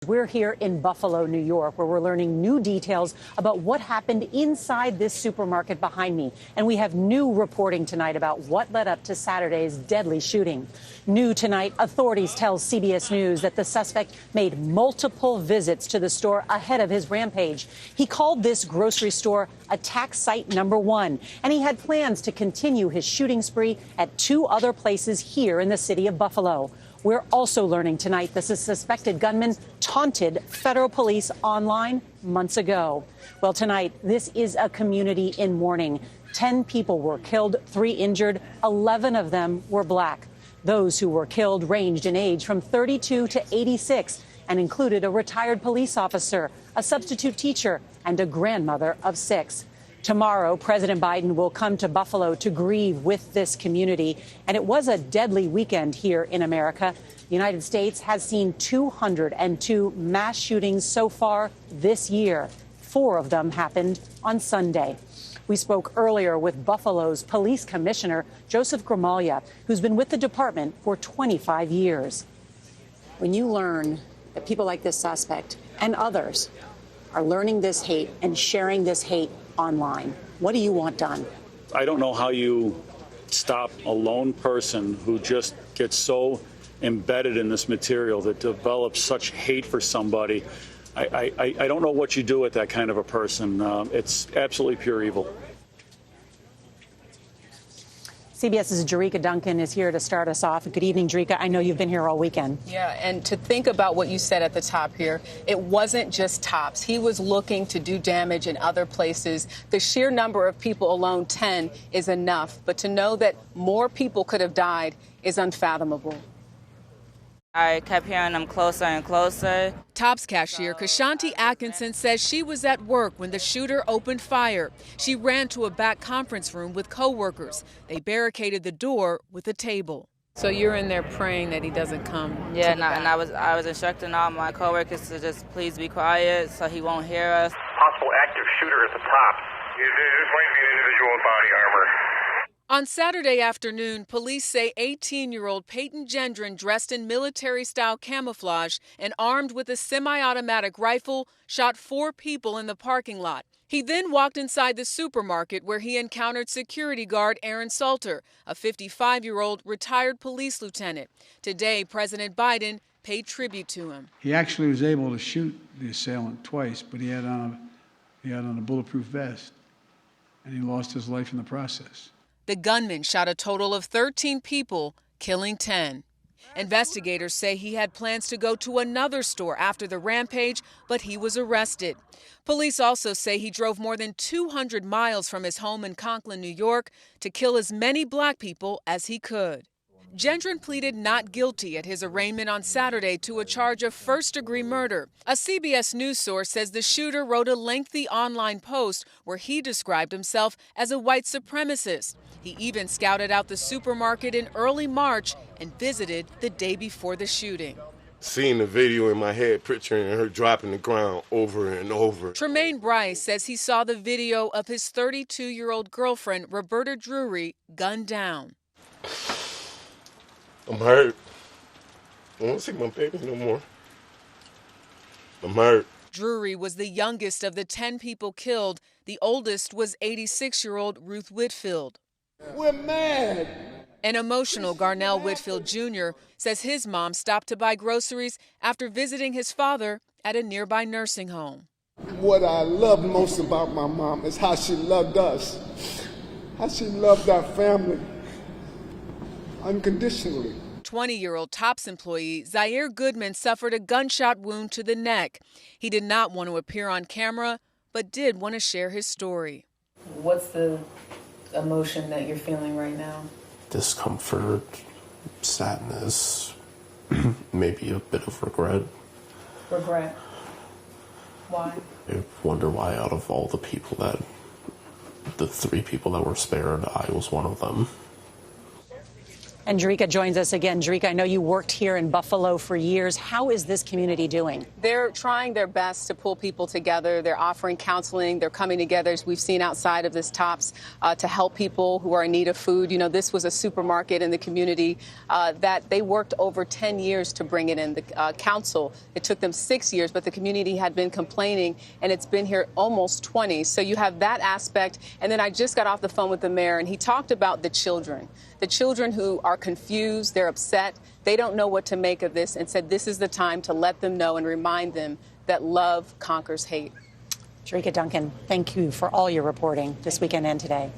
we're here in Buffalo, New York, where we're learning new details about what happened inside this supermarket behind me. And we have new reporting tonight about what led up to Saturday's deadly shooting. New tonight, authorities tell CBS News that the suspect made multiple visits to the store ahead of his rampage. He called this grocery store attack site number 1, and he had plans to continue his shooting spree at 2 other places here in the city of Buffalo. We're also learning tonight that the suspected gunman taunted federal police online months ago. Well, tonight, this is a community in mourning. 10 people were killed, 3 injured, 11 of them were black. Those who were killed ranged in age from 32 to 86 and included a retired police officer, a substitute teacher, and a grandmother of 6. Tomorrow, President Biden will come to Buffalo to grieve with this community. And it was a deadly weekend here in America. The United States has seen 202 mass shootings so far this year. 4 of them happened on Sunday. We spoke earlier with Buffalo's police commissioner, Joseph Gramaglia, who's been with the department for 25 years. When you learn that people like this suspect and others are learning this hate and sharing this hate online, what do you want done? I don't know how you stop a lone person who just gets so embedded in this material that develops such hate for somebody. I don't know what you do with that kind of a person. It's absolutely pure evil. CBS's Jericka Duncan is here to start us off. Good evening, Jericka. I know you've been here all weekend. Yeah, and to think about what you said at the top here, it wasn't just Tops. He was looking to do damage in other places. The sheer number of people alone, 10, is enough. But to know that more people could have died is unfathomable. I kept hearing them closer and closer. Tops cashier Kashanti Atkinson says she was at work when the shooter opened fire. She ran to a back conference room with co-workers. They barricaded the door with a table. So you're in there praying that he doesn't come? Yeah, and I was instructing all my co-workers to just please be quiet so he won't hear us. Possible active shooter at the top. This might be an individual with body armor. On Saturday afternoon, police say 18-year-old Peyton Gendron, dressed in military-style camouflage and armed with a semi-automatic rifle, shot 4 people in the parking lot. He then walked inside the supermarket where he encountered security guard Aaron Salter, a 55-year-old retired police lieutenant. Today, President Biden paid tribute to him. He actually was able to shoot the assailant twice, but he had on a bulletproof vest, and he lost his life in the process. The gunman shot a total of 13 people, killing 10. Investigators say he had plans to go to another store after the rampage, but he was arrested. Police also say he drove more than 200 miles from his home in Conklin, New York, to kill as many black people as he could. Gendron pleaded not guilty at his arraignment on Saturday to a charge of first-degree murder. A CBS News source says the shooter wrote a lengthy online post where he described himself as a white supremacist. He even scouted out the supermarket in early March and visited the day before the shooting. Seeing the video in my head, picturing her dropping the ground over and over. Tremaine Bryce says he saw the video of his 32-year-old girlfriend, Roberta Drury, gunned down. I'm hurt. I don't want to see my baby no more. I'm hurt. Drury was the youngest of the 10 people killed. The oldest was 86-year-old Ruth Whitfield. We're mad. An emotional Garnell Whitfield Jr. says his mom stopped to buy groceries after visiting his father at a nearby nursing home. What I love most about my mom is how she loved us, how she loved our family unconditionally. 20-year-old Tops employee Zaire Goodman suffered a gunshot wound to the neck. He did not want to appear on camera, but did want to share his story. What's the emotion that you're feeling right now? Discomfort, sadness, maybe a bit of regret. Regret? Why? I wonder why out of all the 3 people that were spared, I was one of them. And Jericka joins us again. Jericka, I know you worked here in Buffalo for years. How is this community doing? They're trying their best to pull people together. They're offering counseling. They're coming together, as we've seen outside of this Tops, to help people who are in need of food. You know, this was a supermarket in the community that they worked over 10 years to bring it in. The council, it took them 6 years, but the community had been complaining, and it's been here almost 20. So you have that aspect. And then I just got off the phone with the mayor, and he talked about the children who are confused, they're upset, they don't know what to make of this, and said this is the time to let them know and remind them that love conquers hate. Jericka Duncan, thank you for all your reporting this weekend and today.